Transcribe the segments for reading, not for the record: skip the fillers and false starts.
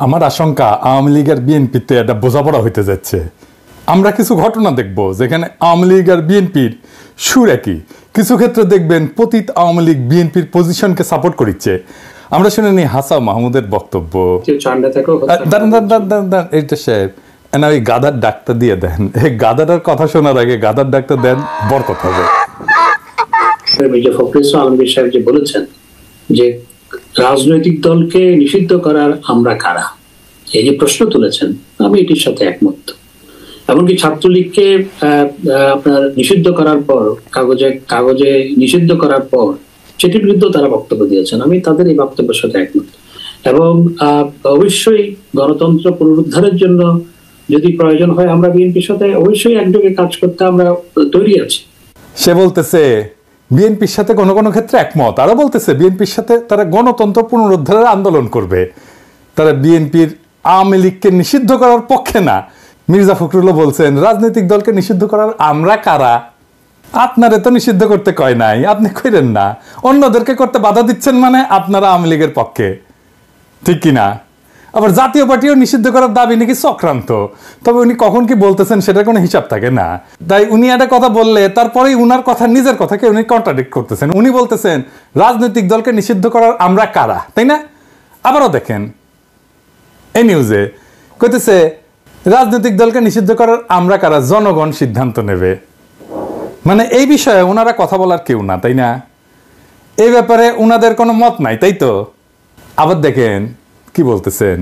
আমার আশঙ্কা আওয়ামী লীগের বিএনপিতে একটা বোঝাপড়া হইতে যাচ্ছে। আমরা কিছু ঘটনা দেখব যেখানে আওয়ামী লীগ আর বিএনপির সুর একই, কিছু ক্ষেত্রে দেখবেন পতিত আওয়ামী লীগ বিএনপির পজিশনকে সাপোর্ট করছে। আমরা শুনে নিই হাসান মাহমুদের বক্তব্য। এইটা সাহেব না, ওই গাদার ডাক্তার দিয়ে দেন, এই গাদাটার কথা শোনার আগে গাদার ডাক্তার দেন, বরকত হবে। আলমগীর সাহেব যে বলেছেন যে রাজনৈতিক দলকে নিষিদ্ধ করার আমরা কারা, এই যে প্রশ্ন তুলেছেন, আমি এটির সাথে একমত। এমনকি ছাত্রলীগকে আপনার নিষিদ্ধ করার পর, কাগজে নিষিদ্ধ করার পর সেটির বিরুদ্ধে তারা বক্তব্য দিয়েছেন, আমি তাদের এই বক্তব্যের সাথে একমত। এবং অবশ্যই গণতন্ত্র পুনরুদ্ধারের জন্য যদি প্রয়োজন হয় আমরা বিএনপির সাথে অবশ্যই একযোগে কাজ করতে আমরা তৈরি আছি। সে বলতেছে বিএনপির সাথে কোনো কোনো ক্ষেত্রে একমত, আরো বলতেছে বিএনপির সাথে তারা গণতন্ত্র পুনরুদ্ধারের আন্দোলন করবে, তারা বিএনপির আওয়ামী লীগকে নিষিদ্ধ করার পক্ষে না। মির্জা ফখরুলও বলছেন রাজনৈতিক দলকে নিষিদ্ধ করার আমরা কারা, আপনারে তো নিষিদ্ধ করতে কয় নাই, আপনি কইরেন না, অন্যদেরকে করতে বাধা দিচ্ছেন, মানে আপনারা আওয়ামী লীগের পক্ষে, ঠিক কিনা? আবার জাতীয় পার্টিও নিষিদ্ধ করার দাবি নাকি চক্রান্ত, তবে উনি কখন কি বলতেছেন সেটা কোনো হিসাব থাকে না। তাই উনি একটা কথা বললে তারপরেই উনার কথা, নিজের কথাকে উনি কন্ট্রাডিক্ট করতেছেন। উনি বলতেছেন রাজনৈতিক দলকে নিষিদ্ধ করার আমরা কারা, তাই না? আবারও দেখেন এই নিউজে কইতেছে রাজনৈতিক দলকে নিষিদ্ধ করার আমরা কারা, জনগণ সিদ্ধান্ত নেবে। মানে এই বিষয়ে ওনারা কথা বলার কেউ না, তাই না? এই ব্যাপারে ওনাদের কোনো মত নাই, তাই তো? আবার দেখেন কি বলতেছেন,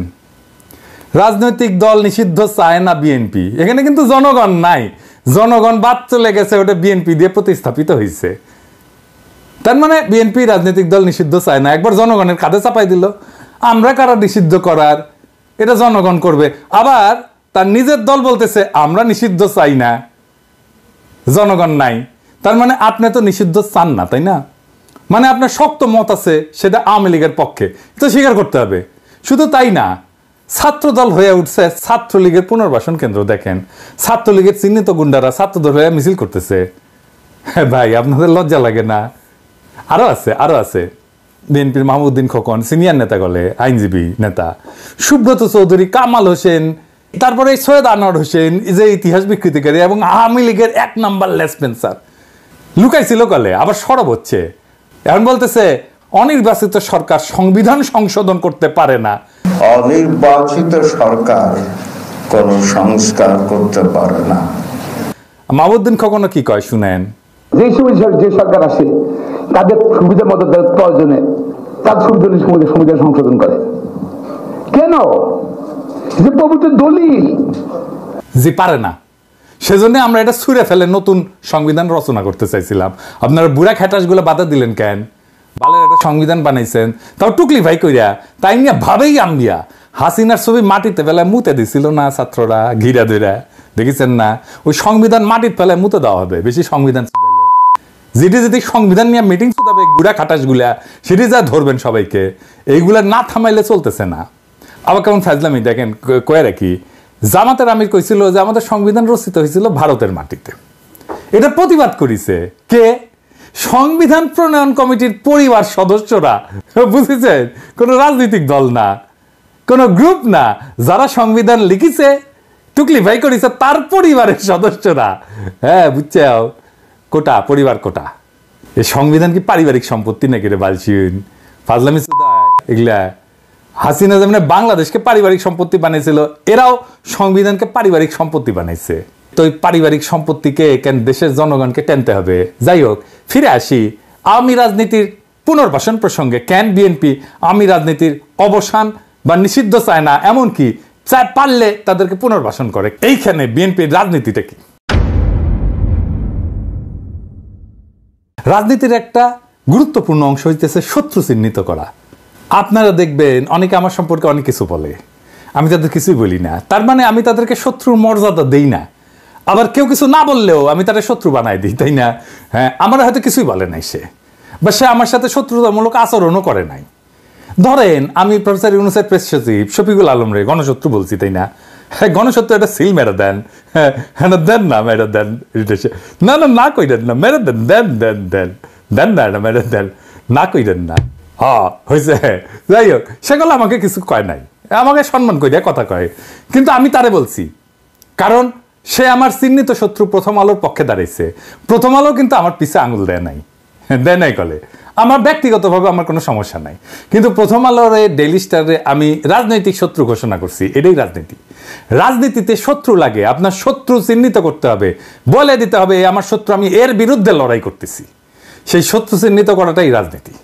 রাজনৈতিক দল নিষিদ্ধ চায় না বিএনপি। এখানে কিন্তু জনগণ নাই, জনগণ বাদ চলে গেছে, ওটা বিএনপি দিয়ে প্রতিস্থাপিত হয়েছে। তার মানে বিএনপি রাজনৈতিক দল নিষিদ্ধ চায় না, একবার জনগণের কাঁধে চাপাই দিল, আমরা কারা নিষিদ্ধ করার, এটা জনগণ করবে। আবার তার নিজের দল বলতেছে আমরা নিষিদ্ধ চাই না, জনগণ নাই। তার মানে আপনি তো নিষিদ্ধ চান না, তাই না? মানে আপনার শক্ত মত আছে, সেটা আওয়ামী লীগের পক্ষে, তো স্বীকার করতে হবে। শুধু তাই না, ছাত্র দল হয়ে উঠছে ছাত্রলীগের পুনর্বাসন কেন্দ্র। দেখেন ছাত্রলীগের চিহ্নিত গুন্ডারা ছাত্রদল হয়ে মিছিল করতেছে। ভাই আপনাদের লজ্জা লাগে না? আরো আছে বিএনপির মাহমুদ্দিন খোকন, সিনিয়র নেতা গলে, আইনজীবী নেতা, সুব্রত চৌধুরী, কামাল হোসেন, তারপরে সৈয়দ আনোয়ার হোসেন, যে ইতিহাস বিকৃতিকারী এবং আওয়ামী লীগের ১ নাম্বার লেসপেন্সার, লুকাইছিল কলে, আবার সরব হচ্ছে। এখন বলতেছে অনির্বাচিত সরকার সংবিধান সংশোধন করতে পারে না। অনির্বাচিত সরকার কোন সংস্কার করতে পারে না। মাহমুদ্দিন খোকনও কি কয় শুনেন। যে সরকার আসে তাদের সুবিধা মতো প্রয়োজনে তার সংবিধান সংশোধন করে কেন? যে পবিত্র দলিল জি পারে না, সেজন্য আমরা এটা ছুঁড়ে ফেলে নতুন সংবিধান রচনা করতে চাইছিলাম। আপনারা বুড়া খ্যাটাস গুলো বাধা দিলেন কেন? বালের একটা সংবিধান বানাইছেন, তাও টুকলি ভাই কইরা, তাই নিয়ে ভাবেই আম্বিয়া হাসিনার ছবি মাটিতে ফেলায় মুতে দিছিল না ছাত্ররা, ঘিরা ধইরা, দেখেছেন না? ওই সংবিধান মাটির ফেলায় মুতে দেওয়া হবে, বেশি সংবিধান যেটি সংবিধান নিয়ে মিটিং শুধাবে গুড়া খাটাস গুলা, সেটি যা ধরবেন সবাইকে, এইগুলা না থামাইলে চলতেছে না। আবার কেমন ফাজলামি দেখেন, কয়ে রাখি, জামাতের আমির কইছিল যে আমাদের সংবিধান রচিত হয়েছিল ভারতের মাটিতে। এটা প্রতিবাদ করেছে কে? সংবিধান প্রণয়ন কমিটির পরিবার সদস্যরা, বুঝেছেন? কোন রাজনৈতিক দল না, কোন গ্রুপ না, যারা সংবিধান লিখিছে, টুকলি ভাই করেছে তার পরিবারের সদস্যরা। হ্যাঁ বুঝছে, কোটা, পরিবার কোটা। এই সংবিধান কি পারিবারিক সম্পত্তি নাকি রে বালছিন? ফাজলামি এগুলা। হাসিনা যেমন বাংলাদেশকে পারিবারিক সম্পত্তি বানাইছিল, এরাও সংবিধানকে পারিবারিক সম্পত্তি বানাইছে। তো এই পারিবারিক সম্পত্তিকে কেন দেশের জনগণকে টেনতে হবে? যাই হোক, ফিরে আসি আওয়ামী রাজনীতির পুনর্বাসন প্রসঙ্গে। কেন বিএনপি আওয়ামী রাজনীতির অবসান বা নিষিদ্ধ চায় না, এমনকি চায় পারলে তাদেরকে পুনর্বাসন করে? এইখানে বিএনপির রাজনীতিটা কি? রাজনীতির একটা গুরুত্বপূর্ণ অংশ হইতেছে শত্রু চিহ্নিত করা। আপনারা দেখবেন অনেকে আমার সম্পর্কে অনেক কিছু বলে, আমি তাদের কিছুই বলি না, তার মানে আমি তাদেরকে শত্রুর মর্যাদা দেই না। আবার কেউ কিছু না বললেও আমি তাদের শত্রু বানাই দিই, তাই না? হ্যাঁ, আমার হয়তো কিছুই বলে নাই সে, বা সে আমার সাথে শত্রুতামূলক আচরণও করে নাই। ধরেন আমি প্রফেসর ইউনূসের প্রেস সচিব শফিকুল আলম রে গণশত্রু বলছি, তাই না? হ্যাঁ, গণশত্রু একটা সিল মেরে দেন, হ্যাঁ দেন না, মেরে দেন, না কইরেন না, মেরে দেন, দেন না, মেরে দেন, না কইরেন না, হয়েছে। যাই হোক, সেগুলো আমাকে কিছু কয় নাই। আমাকে সম্মান করে কথা কয়, কিন্তু আমি তারে বলছি, কারণ সে আমার চিহ্নিত শত্রু। প্রথম আলোর পক্ষে দাঁড়িয়েছে, প্রথম আলো কিন্তু আমার পিছে আঙুল দেয় নাই কলে। আমার ব্যক্তিগতভাবে আমার কোনো সমস্যা নাই, কিন্তু প্রথম আলোর ডেইলি স্টারে আমি রাজনৈতিক শত্রু ঘোষণা করছি। এটাই রাজনীতি। রাজনীতিতে শত্রু লাগে, আপনার শত্রু চিহ্নিত করতে হবে, বলে দিতে হবে আমার শত্রু, আমি এর বিরুদ্ধে লড়াই করতেছি। সেই শত্রু চিহ্নিত করাটাই রাজনীতি।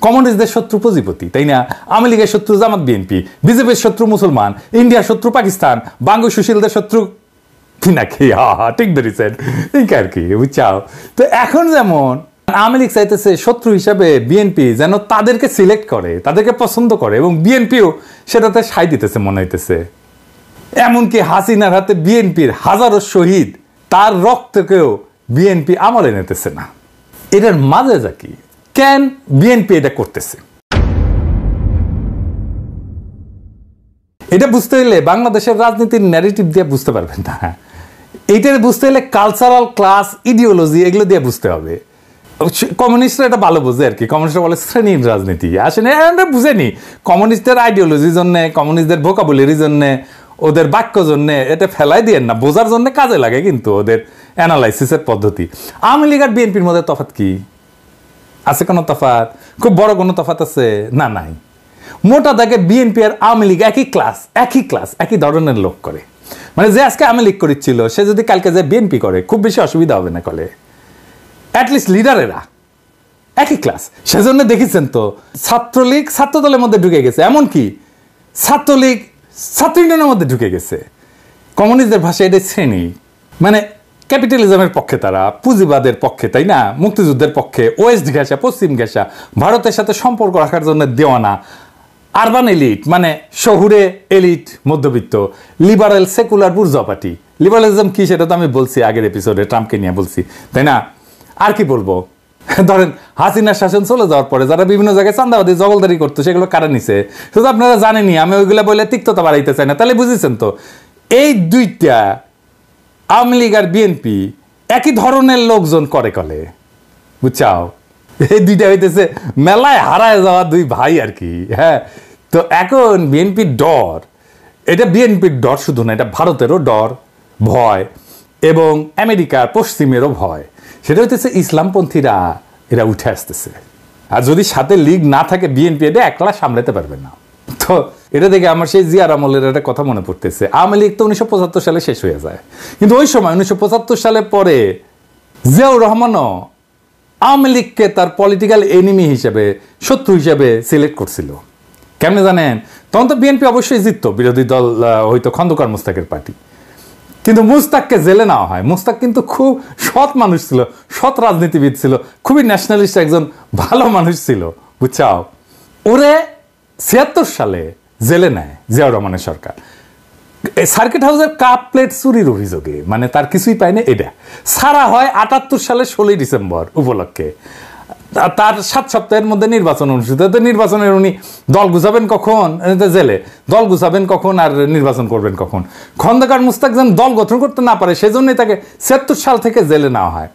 কমিউনিস্টদের শত্রু পুঁজিপতি, তাই না? আওয়ামী লীগের শত্রু জামাত বিএনপি, বিজেপির শত্রু মুসলমান, ইন্ডিয়ার শত্রু পাকিস্তান, বাঙ্গু সুশীলদের শত্রু পিনাকি। ঠিক ধরেছেন, ঠিক আর কি, বুঝছাও? তো এখন যেমন আওয়ামী লীগ চাইতেছে শত্রু হিসাবে বিএনপি যেন তাদেরকে সিলেক্ট করে, তাদেরকে পছন্দ করে, এবং বিএনপিও সেটাতে সাই দিতেছে মনে হইতেছে। এমনকি হাসিনার হাতে বিএনপির হাজারো শহীদ, তার রক্তকেও বিএনপি আমলে নিতেছে না। এটার মাঝে যা কি, কেন বিএনপি এটা করতেছে? এটা বুঝতে হলে বাংলাদেশের রাজনীতির ন্যারেটিভ দিয়ে বুঝতে পারবেন না। এইটা বুঝতে হলে কালচারাল, ক্লাস, ইডিওলজি এগুলো দিয়ে বুঝতে হবে। কমিউনিস্টরা এটা ভালো বোঝে আর কি। কমিউনিস্টরা বলে শ্রেণীর রাজনীতি, আসলে আমরা বুঝেনি। কমিউনিস্টদের আইডিওলজির জন্য, কমিউনিস্টদের ভোকাবুলারির জন্য, ওদের বাক্য জন্য এটা ফেলাই দিয়ে না, বোঝার জন্য কাজে লাগে কিন্তু ওদের অ্যানালাইসিসের পদ্ধতি। আওয়ামী লীগ আর বিএনপির মধ্যে তফাৎ কি আছে? কোনো তফাৎ, খুব বড় কোনো তফাৎ আছে? না, নাই। মোটা দাগে বিএনপি আর আওয়ামী লীগ একই ক্লাস, একই ধরনের লোক করে। মানে যে আজকে আওয়ামী লীগ করেছিল, সে যদি কালকে যে বিএনপি করে, খুব বেশি অসুবিধা হবে না কলে। অ্যাটলিস্ট লিডারেরা একই ক্লাস। সেজন্য দেখেছেন তো ছাত্রলীগ ছাত্রদলের মধ্যে ঢুকে গেছে, এমনকি ছাত্রলীগ ছাত্র ইউনিয়নের মধ্যে ঢুকে গেছে। কমিউনিস্টদের ভাষায় এটা শ্রেণী, মানে ক্যাপিটালিজমের পক্ষে তারা, পুঁজিবাদের পক্ষে, তাই না? মুক্তিযুদ্ধের পক্ষে, ওয়েস্ট ঘেঁষা, পশ্চিম ঘেঁষা, ভারতের সাথে সম্পর্ক রাখার জন্য দেওয়ানা। আরবান এলিট মানে শহুরে এলিট, মধ্যবিত্ত, liberal secular bourgeois party. Liberalism কি সেটা তো আমি বলছি আগের এপিসোডে, ট্রাম্পকে নিয়ে বলছি, তাই না? আর কি বলবো? ধরেন হাসিনার শাসন চলে যাওয়ার পরে যারা বিভিন্ন জায়গায় চাঁদাবাদী জগলদারি করতো, সেগুলো কারা নিছে শুধু আপনারা জানেনই। আমি ওইগুলো বলে তিক্ততা বাড়াইতে চাই না। তাহলে বুঝেছেন তো, এই দুইটা আওয়ামী লীগ আর বিএনপি একই ধরনের লোকজন করে কলে, বুঝছাও? এই দুইটা হইতেছে মেলায় হারায় যাওয়া দুই ভাই আর কি। হ্যাঁ, তো এখন বিএনপির ডর, এটা বিএনপির ডর শুধু না, এটা ভারতেরও ডর, ভয়, এবং আমেরিকার পশ্চিমেরও ভয়। সেটা হইতেছে ইসলামপন্থীরা এরা উঠে আসতেছে। আর যদি সাথে লীগ না থাকে, বিএনপি এটা একলা সামলাতে পারবে না। তো এটা দেখে আমার সেই জিয়ার আমলের একটা কথা মনে পড়তেছে। আওয়ামী লীগ তো 1975 সালে শেষ হয়ে যায়, কিন্তু ওই সময় 1975 সালে পরে জিয়াউর রহমানও আওয়ামী লীগকে তার পলিটিক্যাল এনিমি হিসেবে, শত্রু হিসেবে সিলেক্ট করছিল। কেমনে জানেন? তখন তো বিএনপি অবশ্যই জিততো, বিরোধী দল হয়তো খন্দকার মোস্তাকের পার্টি, কিন্তু মুস্তাককে জেলে নেওয়া হয়। মুস্তাক কিন্তু খুব সৎ মানুষ ছিল, সৎ রাজনীতিবিদ ছিল, খুবই ন্যাশনালিস্ট একজন ভালো মানুষ ছিল, বুঝছাও? ওরে 76 সালে জেলে নেয় জিয়াউর রহমানের সরকার, সার্কিট হাউসের কাপ প্লেট চুরির অভিযোগে। মানে তার কিছুই পায়নি, এটা ছাড়া হয় 78 সালে 16 ডিসেম্বর উপলক্ষে। তার 7 সপ্তাহের মধ্যে নির্বাচন অনুষ্ঠিত। নির্বাচনের উনি দল গুছাবেন কখন? জেলে দল গুছাবেন কখন আর নির্বাচন করবেন কখন? খন্দকার মুস্তাক যেন দল গঠন করতে না পারে, সেজন্যই তাকে 76 সাল থেকে জেলে নেওয়া হয়।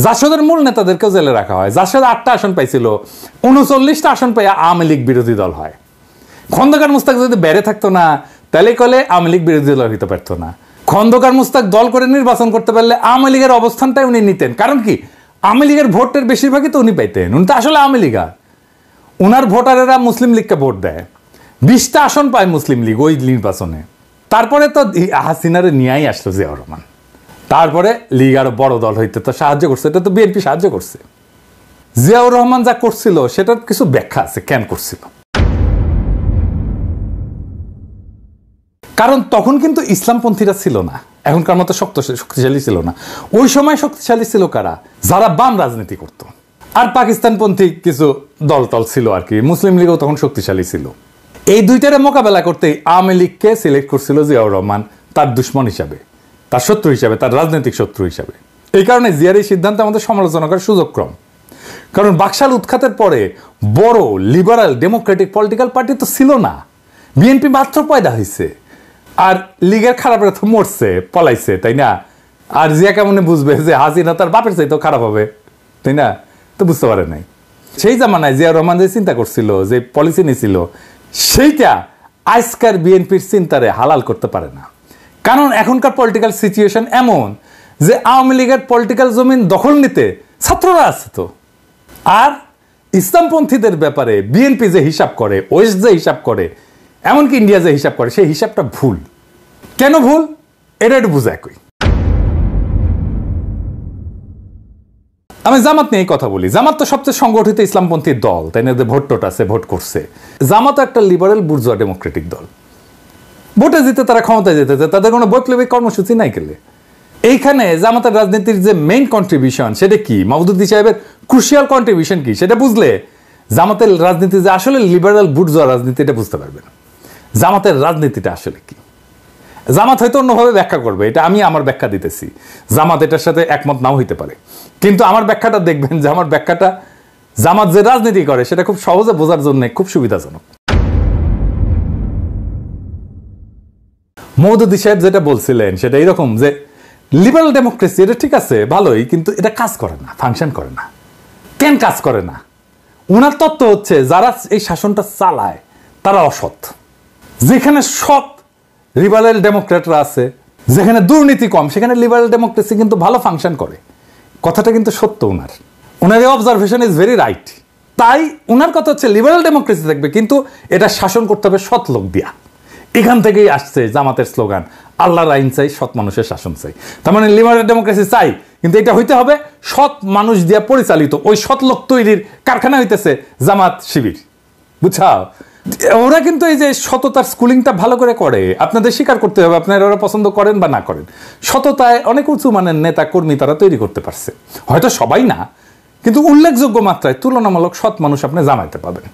জাসদের মূল নেতাদেরকেও জেলে রাখা হয়। জাসদ 8টা আসন পাইছিল, 39টা আসন পাইয়া আওয়ামী লীগ বিরোধী দল হয়। খন্দকার মুস্তাক যদি বেড়ে থাকতো না, তাহলে কলে আওয়ামী লীগ বিরোধী দল হইতে পারতো না। খন্দকার মুস্তাক দল করে নির্বাচন করতে পারলে আওয়ামী লীগের অবস্থানটাই উনি নিতেন। কারণ কি? আওয়ামী লীগের ভোটের বেশিরভাগই তো উনি পাইতেন। উনি তো আসলে আওয়ামী লীগার। উনার ভোটারেরা মুসলিম লীগকে ভোট দেয়, 20টা আসন পায় মুসলিম লীগ ওই নির্বাচনে। তারপরে তো হাসিনারে নিয়েই আসলো জিয়াউর রহমান। তারপরে লীগ আরো বড় দল হইতে তো সাহায্য করছে, এটা তো বিএনপি সাহায্য করছে। জিয়াউর রহমান যা করছিল সেটার কিছু ব্যাখ্যা আছে কেন করছিল। কারণ তখন কিন্তু ইসলামপন্থীরা ছিল না, এখনকার মতো শক্তিশালী ছিল না। ওই সময় শক্তিশালী ছিল কারা? যারা বাম রাজনীতি করত, আর পাকিস্তানপন্থী কিছু দলটল ছিল আর কি। মুসলিম লীগও তখন শক্তিশালী ছিল। এই দুইটারে মোকাবেলা করতেই আওয়ামী লীগকে সিলেক্ট করছিল জিয়াউর রহমান তার দুশ্মন হিসাবে, তার শত্রু হিসাবে, তার রাজনৈতিক শত্রু হিসাবে। এই কারণে জিয়ার এই সিদ্ধান্তে আমাদের সমালোচনা করার সুযোগ কম। কারণ বাকশাল উৎখাতের পরে বড় লিবারাল ডেমোক্রেটিক পলিটিক্যাল পার্টি তো ছিল না। বিএনপি মাত্র পয়দা হয়েছে, আর লীগের খারাপরা তো মরছে, পলাইছে, তাই না? আর জিয়া কেমনে বুঝবে যে হাসিনা তার বাপের চাইতেও খারাপ হবে, তাই না? তো বুঝতে পারে নাই। সেই জামানায় জিয়া রহমান যে চিন্তা করছিল, যে পলিসি নিয়েছিল, সেইটা আজকার বিএনপির চিন্তারে হালাল করতে পারে না। কারণ এখনকার পলিটিক্যাল সিচুয়েশন এমন যে আওয়ামী লীগের পলিটিক্যাল জমিন দখল নিতে ছাত্ররা আছে তো। আর ইসলামপন্থীদের ব্যাপারে বিএনপি যে হিসাব করে, ওয়েস্ট যে হিসাব করে, এমনকি ইন্ডিয়া যে হিসাব করে, সেই হিসাবটা ভুল। কেন ভুল এটা একটু বুঝায় কই। আমি জামাত নিয়ে কথা বলি। জামাত তো সবচেয়ে সংগঠিত ইসলামপন্থী দল, তাই না? ভোট আছে, ভোট করছে। জামাত একটা লিবারেল বুর্জোয়া ডেমোক্রেটিক দল। ভোটে জিতে তারা ক্ষমতায় যেতেছে, তাদের কোনো বৈপ্লবিক কর্মসূচি নাই গেলে। এইখানে জামাতের রাজনীতির যে মেইন কন্ট্রিবিউশন সেটা কি, মাহমুদুদ্দিন সাহেবের ক্রুশিয়াল কন্ট্রিবিউশন কি, সেটা বুঝলে জামাতের রাজনীতি যে আসলে লিবারেল বুর্জোয়া রাজনীতি এটা বুঝতে পারবেন। জামাতের রাজনীতিটা আসলে কি। জামাত হয়তো অন্যভাবে ব্যাখ্যা করবে, এটা আমি আমার ব্যাখ্যা দিতেছি। জামাত এটার সাথে একমত নাও হইতে পারে, কিন্তু আমার ব্যাখ্যাটা দেখবেন যে আমার ব্যাখ্যাটা জামাত যে রাজনীতি করে সেটা খুব সহজে বোঝার জন্য খুব সুবিধাজনক। মাহমুদুদ্দিন সাহেব যেটা বলছিলেন সেটা এরকম যে লিবারেল ডেমোক্রেসি এটা ঠিক আছে, ভালোই, কিন্তু এটা কাজ করে না, ফাংশন করে না। কেন কাজ করে না? ওনার তত্ত্ব হচ্ছে যারা এই শাসনটা চালায় তারা অসৎ। যেখানে সৎ লিবারেল ডেমোক্রেটরা আছে, যেখানে দুর্নীতি কম, সেখানে লিবারেল ডেমোক্রেসি কিন্তু ভালো ফাংশন করে। কথাটা কিন্তু সত্য। ওনার এই অবজারভেশন ইজ ভেরি রাইট। তাই ওনার কথা হচ্ছে লিবারেল ডেমোক্রেসি থাকবে, কিন্তু এটা শাসন করতে হবে সৎ লোক দিয়া। এখান থেকেই আসছে জামাতের স্লোগান, আল্লাহর আইন চাই, সৎ মানুষের শাসন চাই। তার মানে লিবারেল ডেমোক্রেসি চাই, কিন্তু এটা হইতে হবে সৎ মানুষ দিয়া পরিচালিত। ওই সৎ লোক তৈরির কারখানা হইতেছে জামাত শিবির, বুঝছাও? ওরা কিন্তু এই যে সততার স্কুলিংটা ভালো করে করে, আপনাদের স্বীকার করতে হবে, আপনারা ওরা পছন্দ করেন বা না করেন। সততায় অনেক উঁচু মানের নেতা কর্মী তারা তৈরি করতে পারছে, হয়তো সবাই না, কিন্তু উল্লেখযোগ্য মাত্রায় তুলনামূলক সৎ মানুষ আপনি জামাইতে পাবেন।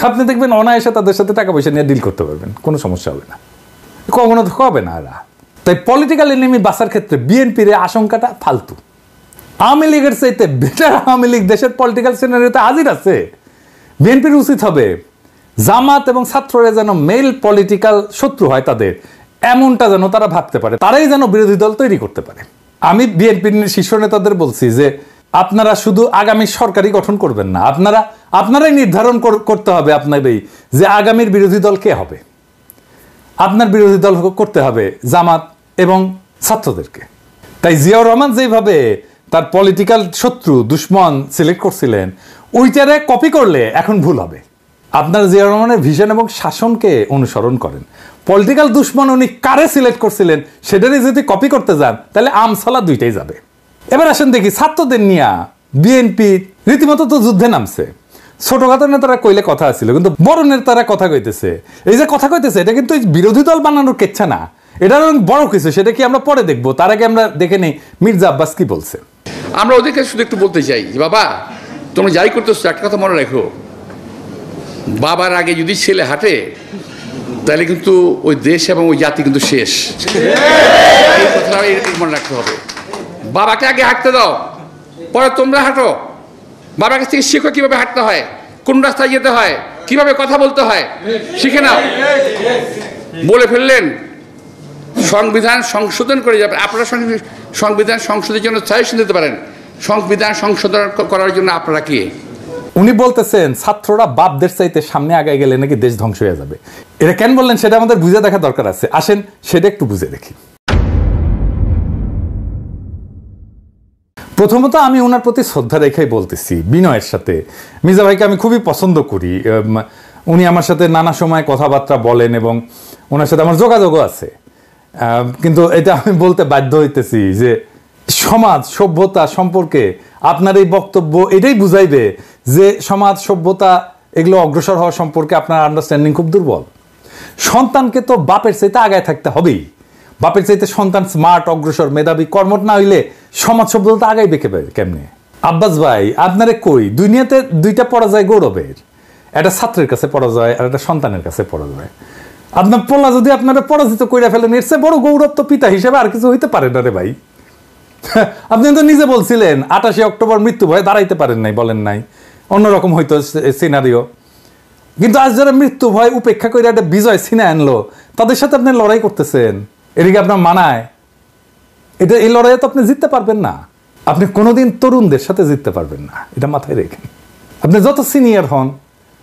আপনি দেখবেন অনায়াসে তাদের সাথে টাকা পয়সা নিয়ে ডিল করতে পারবেন, কোনো সমস্যা হবে না, কখনো তো হবে না এরা। তাই পলিটিক্যাল এনিমি বাঁচার ক্ষেত্রে বিএনপির আশঙ্কাটা ফালতু। আওয়ামী লীগের চাইতে বেটার আওয়ামী লীগ দেশের পলিটিক্যাল সিনারিওতে হাজির আছে। বিএনপির উচিত হবে জামাত এবং ছাত্ররা যেন মেল পলিটিক্যাল শত্রু হয় তাদের, এমনটা যেন তারা ভাবতে পারে, তারাই যেন বিরোধী দল তৈরি করতে পারে। আমি বিএনপির শীর্ষ নেতাদের বলছি যে আপনারা শুধু আগামী সরকারই গঠন করবেন না, আপনারাই নির্ধারণ করতে হবে আপনারই যে আগামীর বিরোধী দল কে হবে। আপনার বিরোধী দল করতে হবে জামাত এবং ছাত্রদেরকে। তাই জিয়াউর রহমান যেভাবে তার পলিটিক্যাল শত্রু দুশ্মন সিলেক্ট করছিলেন, ওইটারে কপি করলে এখন ভুল হবে। আপনার জিয়াউর রহমানের ভিশন এবং শাসনকে অনুসরণ করেন। পলিটিক্যাল দুশ্মন উনি কারে সিলেক্ট করছিলেন সেটারই যদি কপি করতে যান তাহলে আমসালা দুইটাই যাবে। এবার আসেন দেখি ছাত্রদের নিয়ে বিএনপি রীতিমতো তো যুদ্ধে নামছে। ছোটখাটো নেতারা কইলে কথা আছিল, কিন্তু বড় নেতারা কথা কইতেছে। এই যে কথা কইতেছে এটা কিন্তু বিরোধী দল বানানোর কেচ্ছা না, এটা বড় কিছু। সেটা কি আমরা পরে দেখবো, তার আগে আমরা দেখে নেই মির্জা আব্বাস কি বলছে। আমরা ওদেরকে শুধু একটু বলতে চাই যে বাবা তোমরা যাই করতেছো একটা কথা মনে রাখো, বাবার আগে যদি ছেলে হাঁটে তাহলে কিন্তু ওই দেশ এবং ওই জাতি কিন্তু শেষ। এই কথাটা মনে রাখতে হবে। বাবাকে আগে হাঁটতে দাও, পরে তোমরা হাঁটো। বাবার কাছ থেকে শেখো কিভাবে হাঁটতে হয়, কোন রাস্তায় যেতে হয়, কিভাবে কথা বলতে হয়, শিখে নাও। বলে ফেললেন সংবিধান সংশোধন করে যাবে। আপনারা সংবিধান সংশোধনের জন্য সাজেশন দিতে পারেন, সংবিধান সংশোধন করার জন্য আপনারা কি? উনি বলতেছেন ছাত্ররা বাপদের চাইতে সামনে আগায় গেলে নাকি দেশ ধ্বংস হয়ে যাবে। এটা কেন বললেন সেটা আমাদের বুঝে দেখা দরকার আছে। আসেন সেটা একটু বুঝে দেখি। প্রথমত আমি ওনার প্রতি শ্রদ্ধা রেখেই বলতেছি বিনয়ের সাথে। মির্জা ভাইকে আমি খুবই পছন্দ করি। উনি আমার সাথে নানা সময় কথাবার্তা বলেন এবং ওনার সাথে আমার যোগাযোগও আছে। কিন্তু এটা আমি বলতে বাধ্য হইতেছি যে সমাজ সভ্যতা সম্পর্কে আপনার এই বক্তব্য এটাই বুঝাইবে যে সমাজ সভ্যতা এগুলো অগ্রসর হওয়া সম্পর্কে আপনার আন্ডারস্ট্যান্ডিং খুব দুর্বল। সন্তানকে তো বাপের চাইতে আগায় থাকতে হবেই। বাপের চাইতে সন্তান স্মার্ট, অগ্রসর, মেধাবী, কর্মঠ না হইলে সমাজ সভ্যতা আগাইবে কেমনে? আব্বাস ভাই আপনারে কই, দুনিয়াতে দুইটা পরাজয় গৌরবের, একটা ছাত্রের কাছে পরাজয় আর একটা সন্তানের কাছে পরাজয়। আপনার পোলা যদি আপনারা পরাজিত করে ফেলেন এর চেয়ে বড় গৌরব তো পিতা হিসেবে আর কিছু হইতে পারে না রে ভাই। আপনি তো নিজে বলছিলেন 28 অক্টোবর মৃত্যু ভয়ে দাঁড়াইতে পারেন নাই, বলেন নাই, অন্যরকম হইতো সিনারিও। কিন্তু আজ যারা মৃত্যু ভয় উপেক্ষা করে একটা বিজয় ছিনে আনলো তাদের সাথে আপনি লড়াই করতেছেন, এদিকে আপনার মানায়? এটা এই লড়াইয়ে তো আপনি জিততে পারবেন না। আপনি কোনোদিন তরুণদের সাথে জিততে পারবেন না, এটা মাথায় রেখেন। আপনি যত সিনিয়র হন,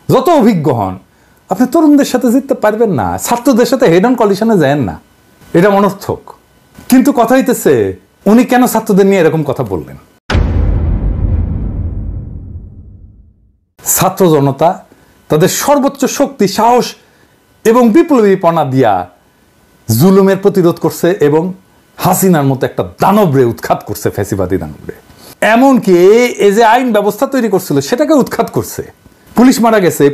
যত অভিজ্ঞ হন, আপনি তরুণদের সাথে জিততে পারবেন না, ছাত্রদের সাথে হেড অন কলিশনে যান না, এটা অনর্থক। কিন্তু কথা হইতেছে উনি কেন ছাত্রদের নিয়ে এরকম কথা বললেন? ছাত্র জনতা তাদের সর্বোচ্চ শক্তি, সাহস এবং বিপ্লবীপনা দিয়া জুলুমের প্রতিরোধ করছে এবং হাসিনার মতো একটা দানবরে উৎখাত করছে, ফ্যাসিবাদী দানবরে। এমনকি এই যে আইন ব্যবস্থা তৈরি করছিল সেটাকে উৎখাত করছে। পুলিশ মারা গেছে,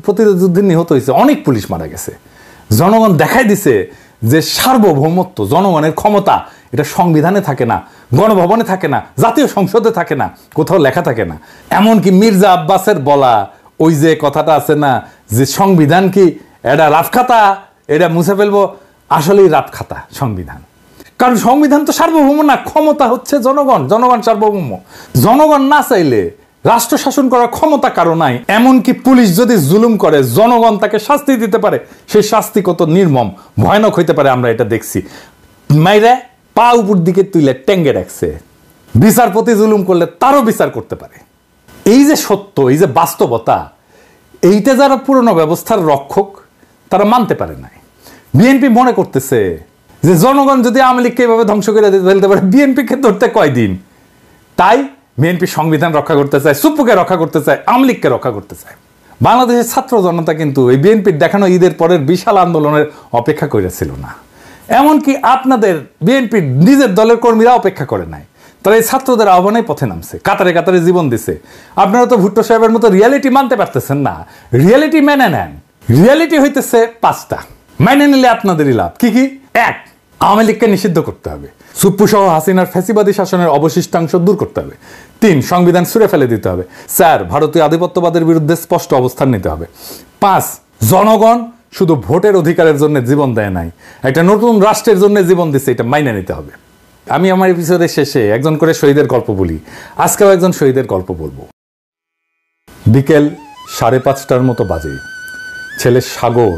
প্রতিরোধ যুদ্ধে নিহত হয়েছে, অনেক পুলিশ মারা গেছে। জনগণ দেখাই দিছে যে সার্বভৌমত্ব, জনগণের ক্ষমতা, এটা সংবিধানে থাকে না, গণভবনে থাকে না, জাতীয় সংসদে থাকে না, কোথাও লেখা থাকে না। এমনকি মির্জা আব্বাসের বলা ওই যে কথাটা আছে না যে সংবিধান কি এটা রাফখাতা, এটা মুছে ফেলবো, আসলেই রাফখাতা সংবিধান। কারণ সংবিধান তো সার্বভৌম না, ক্ষমতা হচ্ছে জনগণ, জনগণ সার্বভৌম। জনগণ না চাইলে রাষ্ট্র শাসন করার ক্ষমতা কারো নাই। এমনকি পুলিশ যদি জুলুম করে জনগণ তাকে শাস্তি দিতে পারে, সেই শাস্তি কত নির্মম ভয়ানক হইতে পারে আমরা এটা দেখছি। মাইরে পা উপর দিকে তুলে টেঙ্গে রাখছে, বিচারপতি জুলুম করলে তারও বিচার করতে পারে। এই যে সত্য, এই যে বাস্তবতা, এইটা যারা পুরনো ব্যবস্থার রক্ষক তারা মানতে পারে নাই। বিএনপি মনে করতেছে যে জনগণ যদি আওয়ামী লীগকে এভাবে ধ্বংস করে ফেলতে পারে, বিএনপিকে ধরতে কয়দিন? তাই বিএনপি সংবিধান রক্ষা করতে চায়, সুপ্পুকে রক্ষা করতে চায়, আওয়ামী লীগকে রক্ষা করতে চায়। বাংলাদেশের ছাত্র জনতা কিন্তু এই বিএনপির দেখানো ঈদের পরের বিশাল আন্দোলনের অপেক্ষা করেছিল না। এমনকি আপনাদের বিএনপির নিজের দলের কর্মীরা অপেক্ষা করে নাই, তারা এই ছাত্রদের আহ্বানে পথে নামছে, কাতারে কাতারে জীবন দিছে। আপনারা তো ভুট্টো সাহেবের মতো রিয়ালিটি মানতে পারতেছেন না। রিয়ালিটি মেনে নেন। রিয়ালিটি হইতেছে 5টা, মেনে নিলে আপনাদেরই লাভ। কি কি? 1, আওয়ামী লীগকে নিষিদ্ধ করতে হবে, সুপ্পু সহ হাসিনার ফ্যাসিবাদী শাসনের অবশিষ্টাংশ দূর করতে হবে। 3, সংবিধান ছুঁড়ে ফেলে দিতে হবে। 4, ভারতীয় আধিপত্যবাদের বিরুদ্ধে স্পষ্ট অবস্থান নিতে হবে। 5, জনগণ শুধু ভোটের অধিকারের জন্য জীবন দেয় নাই, একটা নতুন রাষ্ট্রের জন্য জীবন দিচ্ছে, এটা মাইনে নিতে হবে। আমি আমার এপিসোডের শেষে একজন করে শহীদের গল্প বলি, আজকেও একজন শহীদের গল্প বলবো। বিকেল 5:30টার মতো বাজে, ছেলে সাগর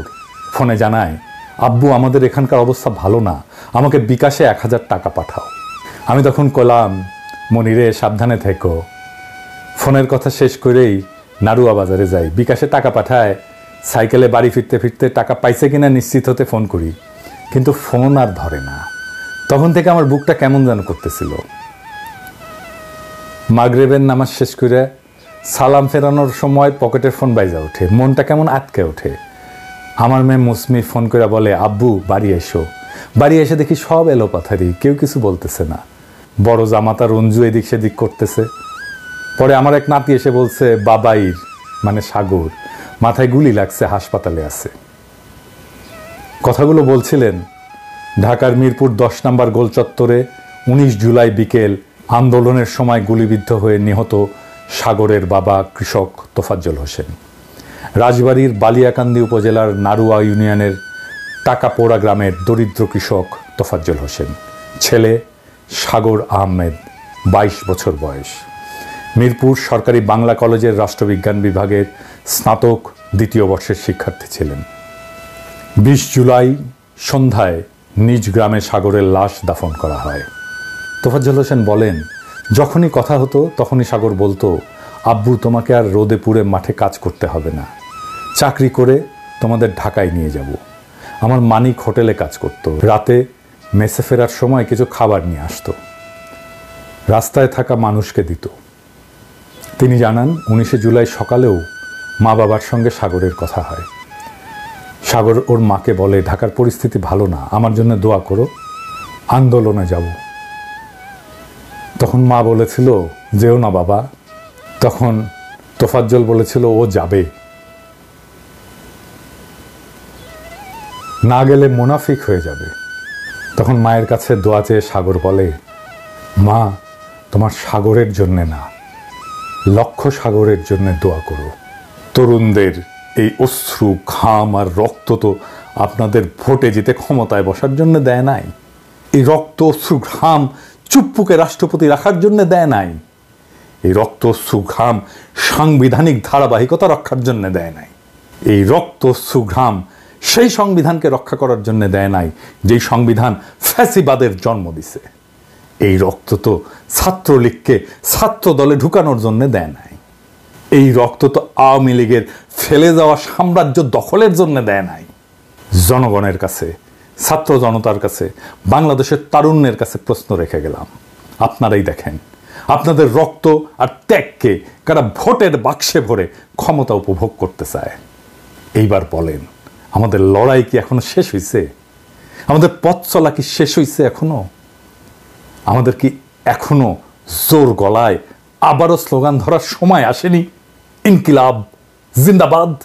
ফোনে জানায়, আব্বু আমাদের এখানকার অবস্থা ভালো না, আমাকে বিকাশে 1000 টাকা পাঠাও। আমি তখন কলাম, মনিরে সাবধানে থেকো। ফোনের কথা শেষ করেই নাড়ুয়া বাজারে যাই, বিকাশে টাকা পাঠায়, সাইকেলে বাড়ি ফিরতে ফিরতে টাকা পাইছে কিনা নিশ্চিত হতে ফোন করি, কিন্তু ফোন আর ধরে না। তখন থেকে আমার বুকটা কেমন যেন করতেছিল। মাগরিবের নামাজ শেষ করে সালাম ফেরানোর সময় পকেটের ফোন বাইজা ওঠে, মনটা কেমন আটকে ওঠে। আমার মেয়ে মুসমি ফোন করে বলে, আব্বু বাড়ি এসো। বাড়ি এসে দেখি সব এলোপাথারি, কেউ কিছু বলতেছে না। বড় জামাতা রঞ্জু এদিক সেদিক করতেছে। পরে আমার এক নাতি এসে বলছে, বাবাইর মানে সাগর মাথায় গুলি লাগছে, হাসপাতালে আছে। কথাগুলো বলছিলেন ঢাকার মিরপুর 10 নম্বর গোল চত্বরে 19 জুলাই বিকেল আন্দোলনের সময় গুলিবিদ্ধ হয়ে নিহত সাগরের বাবা কৃষক তোফাজ্জল হোসেন, রাজবাড়ীর বালিয়াকান্দি উপজেলার নাড়ুয়া ইউনিয়নের টাকাপোড়া গ্রামের দরিদ্র কৃষক তোফাজ্জল হোসেন, ছেলে সাগর আহমেদ 22 বছর বয়স, মিরপুর সরকারি বাংলা কলেজের রাষ্ট্রবিজ্ঞান বিভাগের স্নাতক 2য় বর্ষের শিক্ষার্থী ছিলেন। 20 জুলাই সন্ধ্যায় নিজ গ্রামে সাগরের লাশ দাফন করা হয়। তোফাজ্জল হোসেন বলেন, যখনই কথা হতো তখনই সাগর বলতো, আব্বু তোমাকে আর রোদে পুড়ে মাঠে কাজ করতে হবে না, চাকরি করে তোমাদের ঢাকায় নিয়ে যাব। আমার মানিক হোটেলে কাজ করত, রাতে মেসে ফেরার সময় কিছু খাবার নিয়ে আসতো, রাস্তায় থাকা মানুষকে দিত। তিনি জানান, 19 জুলাই সকালেও মা বাবার সঙ্গে সাগরের কথা হয়। সাগর ওর মাকে বলে, ঢাকার পরিস্থিতি ভালো না, আমার জন্য দোয়া করো, আন্দোলনে যাব। তখন মা বলেছিল, যেও না বাবা। তখন তোফাজ্জল বলেছিল, ও যাবে, না গেলে মুনাফিক হয়ে যাবে। তখন মায়ের কাছে দোয়া চেয়ে সাগর বলে, মা তোমার সাগরের জন্যে না, লক্ষ সাগরের জন্য দোয়া করো। তরুণদের এই অশ্রু ঘাম আর রক্ত তো আপনাদের ভোটে জিতে ক্ষমতায় বসার জন্য দেয় নাই। এই রক্ত অশ্রু ঘাম চুপ্পুকে রাষ্ট্রপতি রাখার জন্য দেয় নাই। এই রক্ত অশ্রু ঘাম সাংবিধানিক ধারাবাহিকতা রক্ষার জন্য দেয় নাই। এই রক্ত অশ্রু ঘাম সেই সংবিধানকে রক্ষা করার জন্য দেয় নাই যেই সংবিধান ফ্যাসিবাদের জন্ম দিছে। এই রক্ত তো ছাত্রলীগকে ছাত্র দলে ঢুকানোর জন্য দেয় নাই। এই রক্ত তো আওয়ামী লীগের ফেলে যাওয়া সাম্রাজ্য দখলের জন্য দেয় নাই। জনগণের কাছে, ছাত্র জনতার কাছে, বাংলাদেশের তারুণ্যের কাছে প্রশ্ন রেখে গেলাম। আপনারাই দেখেন, আপনাদের রক্ত আর ত্যাগকে কারা ভোটের বাক্সে ভরে ক্ষমতা উপভোগ করতে চায়। এইবার বলেন, আমাদের লড়াই কি এখনো শেষ হয়েছে? আমাদের পথ চলা কি শেষ হয়েছে এখনো? আমাদের কি এখনো জোর গলায় আবারও স্লোগান ধরার সময় আসেনি? ইনকিলাব জিন্দাবাদ।